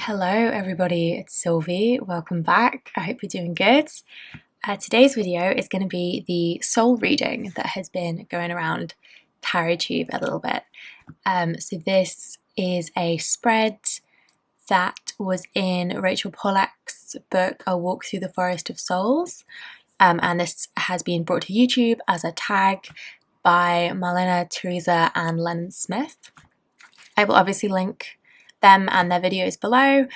Hello everybody, it's Sylvie. Welcome back. I hope you're doing good. Today's video is going to be the soul reading that has been going around TarotTube a little bit. So this is a spread that was in Rachel Pollack's book, A Walk Through the Forest of Souls. And this has been brought to YouTube as a tag by Marlena, Teresa and Lennon Smith. I will obviously link them and their videos below.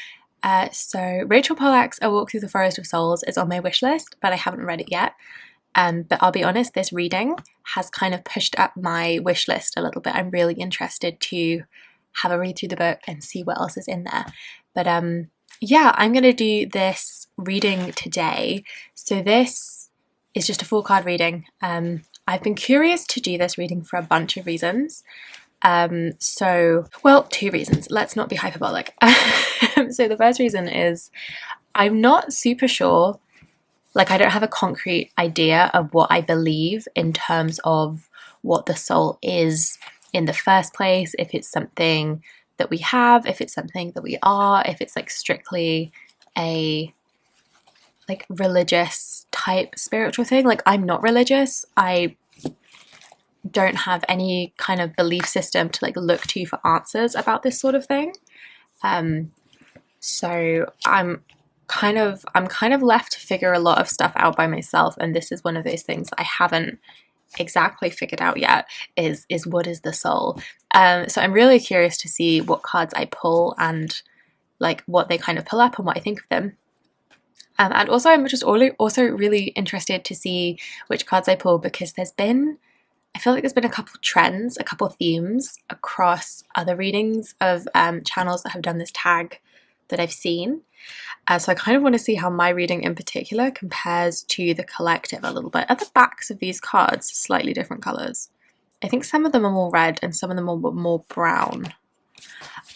So Rachel Pollack's A Walk Through the Forest of Souls is on my wish list, but I haven't read it yet. But I'll be honest, this reading has kind of pushed up my wish list a little bit. I'm really interested to have a read through the book and see what else is in there. But yeah, I'm going to do this reading today. So this is just a 4-card reading. I've been curious to do this reading for a bunch of reasons. Well, 2 reasons. Let's not be hyperbolic. So the first reason is I'm not super sure, like I don't have a concrete idea of what I believe in terms of what the soul is in the first place, if it's something that we have, if it's something that we are, if it's like strictly a like religious type spiritual thing. Like I'm not religious. I don't have any kind of belief system to like look to for answers about this sort of thing. So I'm kind of left to figure a lot of stuff out by myself, and this is one of those things that I haven't exactly figured out yet, is what is the soul. So I'm really curious to see what cards I pull and like what they kind of pull up and what I think of them. And also I'm just also really interested to see which cards I pull, because I feel like there's been a couple trends, a couple themes across other readings of channels that have done this tag that I've seen. So I kind of want to see how my reading in particular compares to the collective a little bit. At the backs of these cards, slightly different colours. I think some of them are more red and some of them are more brown.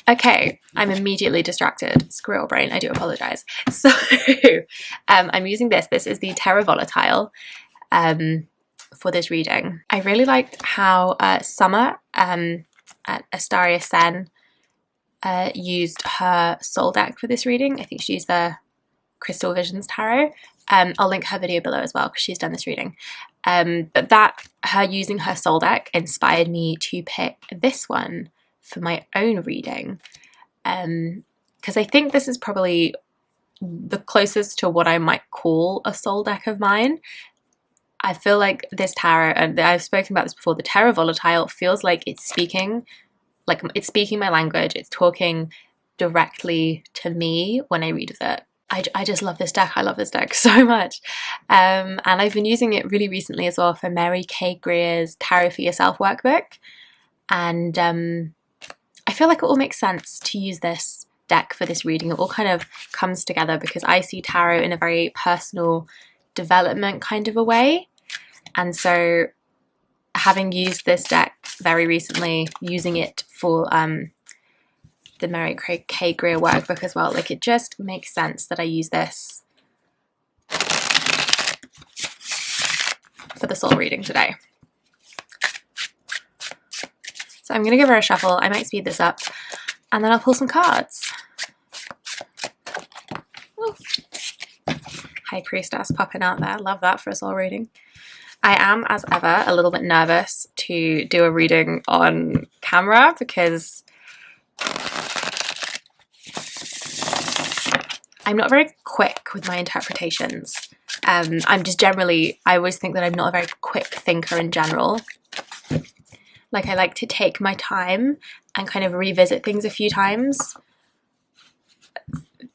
Okay, I'm immediately distracted. Squirrel brain, I do apologise. So I'm using this. This is the Terra Volatile. For this reading. I really liked how Summer at Astaria Sen used her soul deck for this reading. I think she used the Crystal Visions Tarot. I'll link her video below as well because she's done this reading. But her using her soul deck inspired me to pick this one for my own reading. Because I think this is probably the closest to what I might call a soul deck of mine. I feel like this tarot, and I've spoken about this before, the Terra Volatile feels like it's speaking my language. It's talking directly to me when I read it. I just love this deck. I love this deck so much. And I've been using it really recently as well for Mary K. Greer's Tarot for Yourself workbook. And I feel like it all makes sense to use this deck for this reading. It all kind of comes together because I see tarot in a very personal development kind of a way. And so having used this deck very recently, using it for the Mary K. Greer workbook as well, like it just makes sense that I use this for the soul reading today. So I'm going to give her a shuffle. I might speed this up and then I'll pull some cards. Ooh. High Priestess popping out there. Love that for a soul reading. I am, as ever, a little bit nervous to do a reading on camera because I'm not very quick with my interpretations. I always think that I'm not a very quick thinker in general. Like I like to take my time and kind of revisit things a few times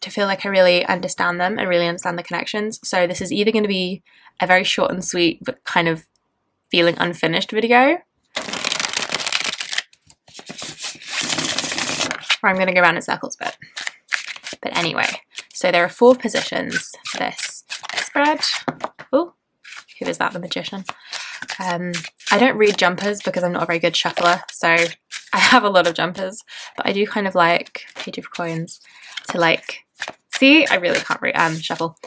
to feel like I really understand them and really understand the connections. So this is either going to be a very short and sweet but kind of feeling unfinished video, or I'm going to go around in circles a bit. But anyway, so there are 4 positions for this spread. Oh, who is that? The magician. I don't read jumpers because I'm not a very good shuffler, so I have a lot of jumpers, but I do kind of like Page of Coins to like see. I really can't read shuffle.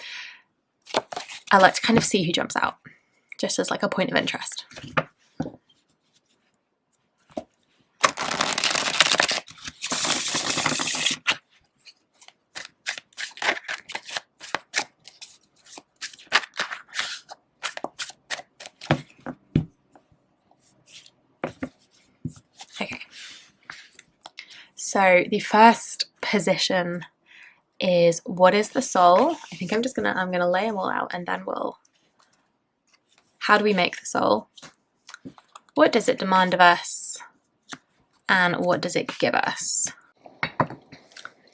I like to kind of see who jumps out, just as like a point of interest. So the first position is, what is the soul? I think I'm gonna lay them all out, and then how do we make the soul? What does it demand of us? And what does it give us?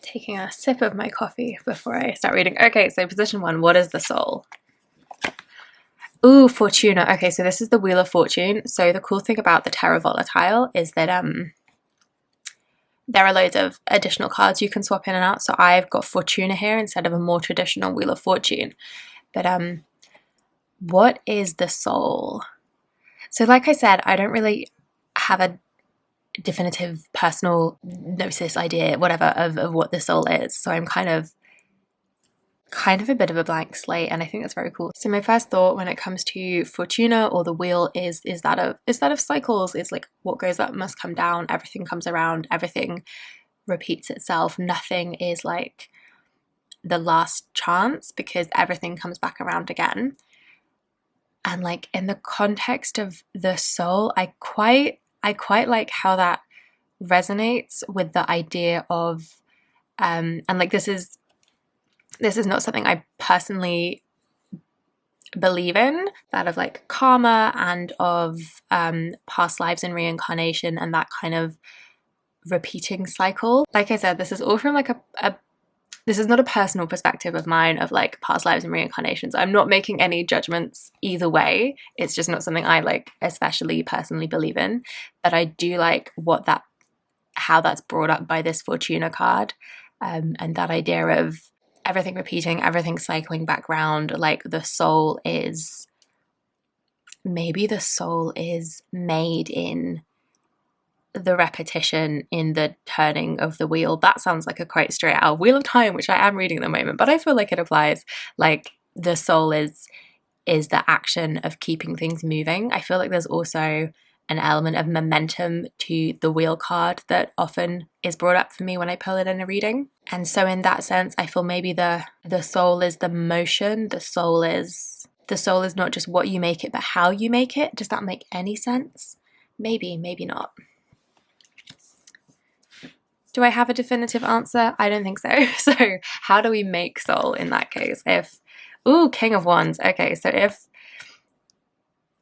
Taking a sip of my coffee before I start reading. Okay, so position 1, what is the soul? Ooh, Fortuna. Okay, so this is the Wheel of Fortune. So the cool thing about the Terra Volatile is that there are loads of additional cards you can swap in and out. So I've got Fortuna here instead of a more traditional Wheel of Fortune. But what is the soul? So like I said, I don't really have a definitive personal gnosis idea, whatever, of what the soul is. So I'm kind of a bit of a blank slate, and I think that's very cool. So my first thought when it comes to Fortuna or the wheel is that of cycles. It's like what goes up must come down, everything comes around, everything repeats itself. Nothing is like the last chance because everything comes back around again. And like in the context of the soul, I quite like how that resonates with the idea of and like this is not something I personally believe in, that of like karma and of past lives and reincarnation and that kind of repeating cycle. Like I said, this is all from like this is not a personal perspective of mine of like past lives and reincarnations. I'm not making any judgments either way. It's just not something I like especially personally believe in. But I do like how that's brought up by this Fortuna card, and that idea of everything repeating, everything cycling back round. Like maybe the soul is made in the repetition, in the turning of the wheel. That sounds like a quite straight out Wheel of Time, which I am reading at the moment, but I feel like it applies. Like the soul is the action of keeping things moving. I feel like there's also an element of momentum to the wheel card that often is brought up for me when I pull it in a reading. And so in that sense, I feel maybe the soul is the motion. The soul is not just what you make it, but how you make it. Does that make any sense? Maybe, maybe not. Do I have a definitive answer? I don't think so. So how do we make soul in that case? King of Wands. Okay, so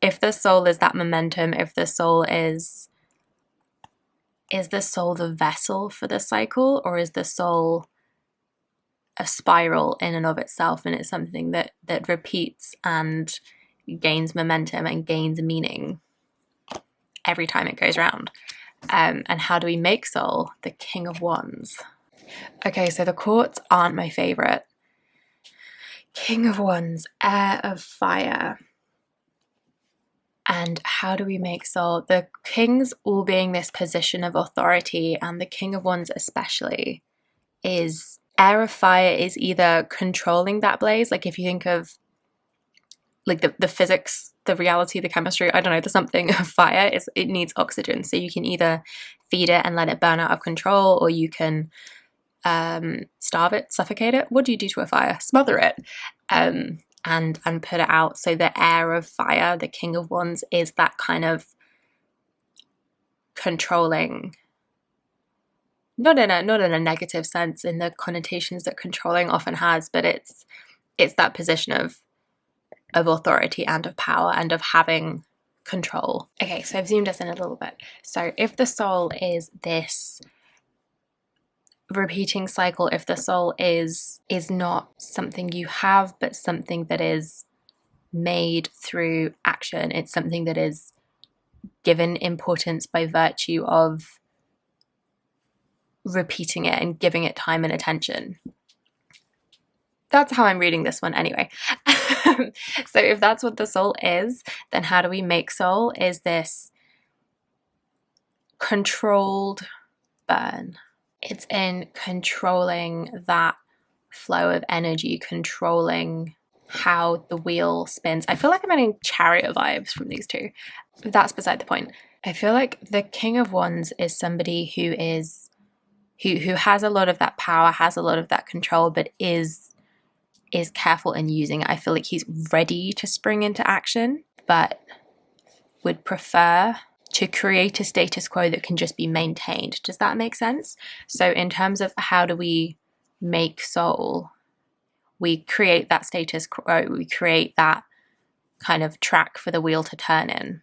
if the soul is that momentum, if the soul is the soul the vessel for the cycle, or is the soul a spiral in and of itself, and it's something that repeats and gains momentum and gains meaning every time it goes around? And how do we make soul? The King of Wands. Okay, so the courts aren't my favorite. King of Wands, Heir of Fire. And how do we make soul? The kings all being this position of authority, and the King of Wands especially, is Heir of Fire is either controlling that blaze, like if you think of like the physics, the reality, the chemistry, I don't know, there's something of fire, it needs oxygen. So you can either feed it and let it burn out of control, or you can starve it, suffocate it. What do you do to a fire? Smother it. And put it out. So the Heir of Fire, the King of Wands, is that kind of controlling, not in a negative sense in the connotations that controlling often has, but it's that position of authority and of power and of having control. Okay, so I've zoomed us in a little bit. So if the soul is this repeating cycle, if the soul is not something you have, but something that is made through action, it's something that is given importance by virtue of repeating it and giving it time and attention. That's how I'm reading this one anyway. So if that's what the soul is, then how do we make soul? Is this controlled burn? It's in controlling that flow of energy, controlling how the wheel spins. I feel like I'm getting Chariot vibes from these two. That's beside the point. I feel like the King of Wands is somebody who has a lot of that power, has a lot of that control, but is careful in using it. I feel like he's ready to spring into action, but would prefer to create a status quo that can just be maintained. Does that make sense? So in terms of how do we make soul, we create that status quo, we create that kind of track for the wheel to turn in.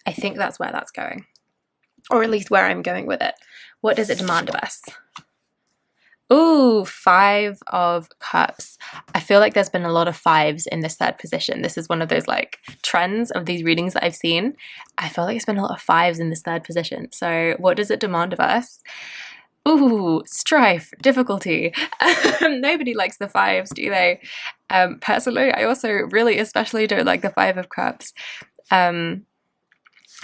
I think that's where that's going, or at least where I'm going with it. What does it demand of us? Ooh, 5 of Cups. I feel like there's been a lot of 5s in this third position. This is one of those like trends of these readings that I've seen. I feel like it's been a lot of 5s in this third position. So what does it demand of us? Ooh, strife, difficulty. Nobody likes the 5s, do they? Personally, I also really especially don't like the 5 of Cups.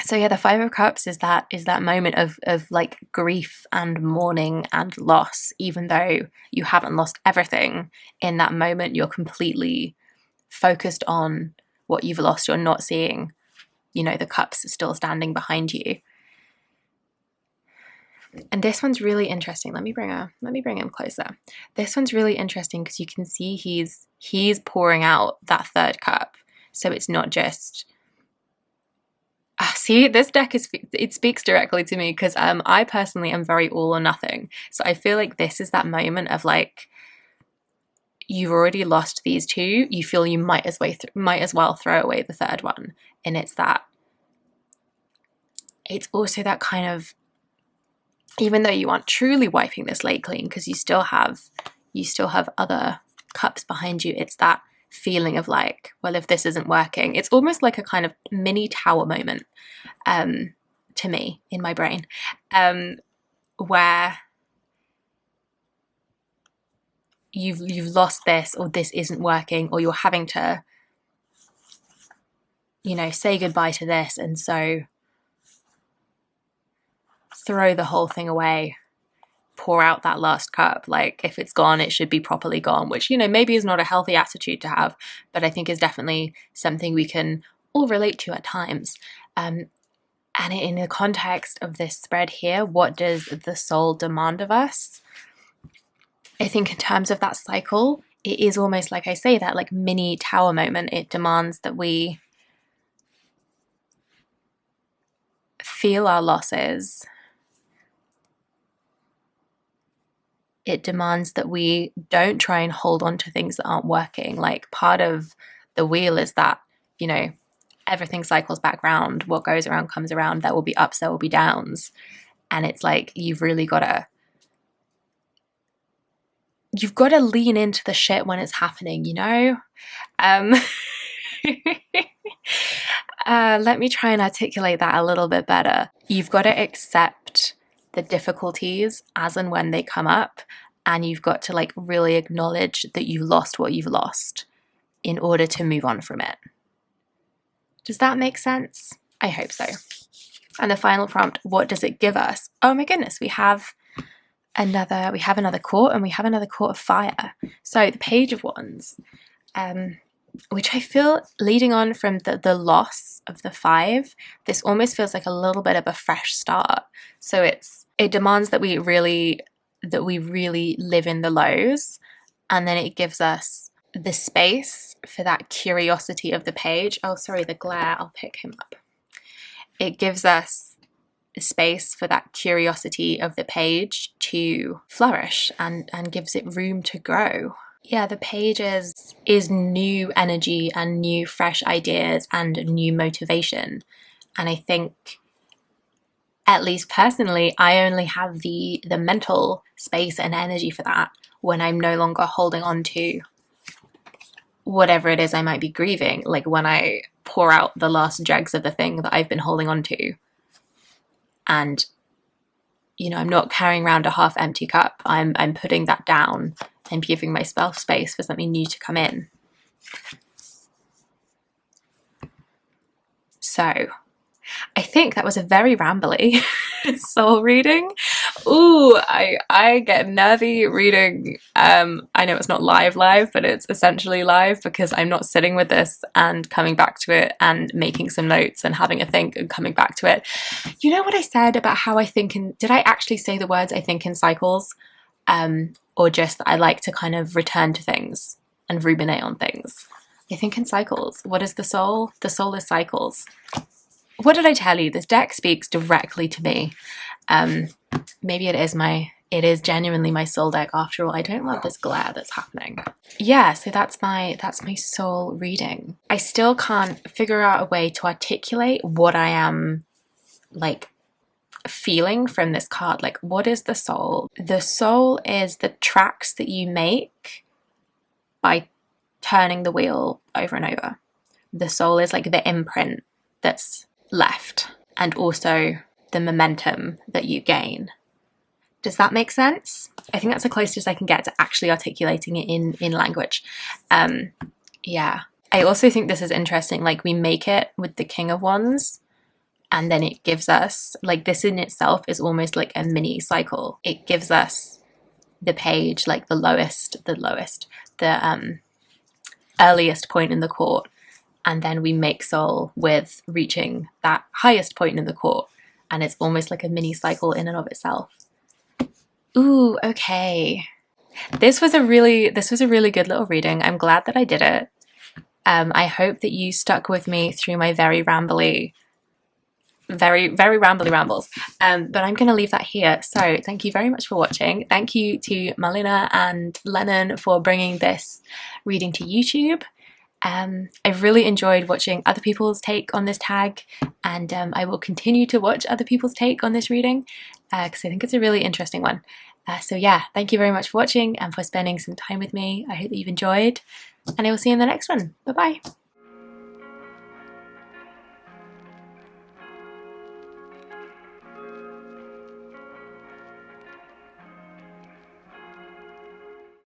So yeah, the 5 of Cups is that moment of like grief and mourning and loss. Even though you haven't lost everything, in that moment you're completely focused on what you've lost. You're not seeing, you know, the cups still standing behind you. And this one's really interesting. Let me bring him closer. This one's really interesting because you can see he's pouring out that 3rd cup. So it's not just see, this deck it speaks directly to me because I personally am very all or nothing. So I feel like this is that moment of like, you've already lost these 2. You feel you might as well throw away the 3rd one, and it's also that kind of, even though you aren't truly wiping the slate clean because you still have other cups behind you, it's that feeling of like, well, if this isn't working, it's almost like a kind of mini tower moment to me in my brain, where you've lost this, or this isn't working, or you're having to, you know, say goodbye to this, and so throw the whole thing away, pour out that last cup. Like, if it's gone, it should be properly gone, which, you know, maybe is not a healthy attitude to have, but I think is definitely something we can all relate to at times. And in the context of this spread here, what does the soul demand of us? I think in terms of that cycle, it is almost like I say, that like mini tower moment. It demands that we feel our losses. It demands that we don't try and hold on to things that aren't working. Like, part of the wheel is that, you know, everything cycles back round. What goes around comes around. There will be ups, there will be downs. And it's like, you've really got to lean into the shit when it's happening, you know? Let me try and articulate that a little bit better. You've got to accept the difficulties as and when they come up, and you've got to like really acknowledge that you lost what you've lost in order to move on from it. Does that make sense? I hope so. And the final prompt, what does it give us? Oh my goodness, we have another court, and we have another court of fire. So the Page of Wands, which I feel, leading on from the loss of the 5, this almost feels like a little bit of a fresh start. So it demands that we really live in the lows, and then it gives us the space for that curiosity of the page. Oh, sorry, the glare, I'll pick him up. It gives us space for that curiosity of the page to flourish and gives it room to grow. Yeah, the page is new energy and new fresh ideas and new motivation. And I think, at least personally, I only have the mental space and energy for that when I'm no longer holding on to whatever it is I might be grieving. Like when I pour out the last dregs of the thing that I've been holding on to. And, you know, I'm not carrying around a half empty cup. I'm putting that down and giving myself space for something new to come in. So I think that was a very rambly soul reading. Ooh, I get nervy reading. I know it's not live, but it's essentially live because I'm not sitting with this and coming back to it and making some notes and having a think and coming back to it. You know what I said about how I think did I actually say the words I think in cycles? Or just I like to kind of return to things and ruminate on things. I think in cycles. What is the soul? The soul is cycles. What did I tell you? This deck speaks directly to me. Maybe it is genuinely my soul deck after all. I don't love this glare that's happening. Yeah, so that's my soul reading. I still can't figure out a way to articulate what I am like feeling from this card. Like, what is the soul? The soul is the tracks that you make by turning the wheel over and over. The soul is like the imprint that's left, and also the momentum that you gain. Does that make sense? I think that's the closest I can get to actually articulating it in language. Yeah. I also think this is interesting. Like, we make it with the King of Wands, and then it gives us, like, this in itself is almost like a mini cycle. It gives us the page, like the earliest point in the court, and then we make soul with reaching that highest point in the court, and it's almost like a mini cycle in and of itself. Ooh, okay. This was a really good little reading. I'm glad that I did it. I hope that you stuck with me through my very rambly rambles. But I'm going to leave that here. So thank you very much for watching. Thank you to Malina and Lennon for bringing this reading to YouTube. I've really enjoyed watching other people's take on this tag, and I will continue to watch other people's take on this reading because I think it's a really interesting one. So yeah, thank you very much for watching and for spending some time with me. I hope that you've enjoyed, and I will see you in the next one. Bye bye.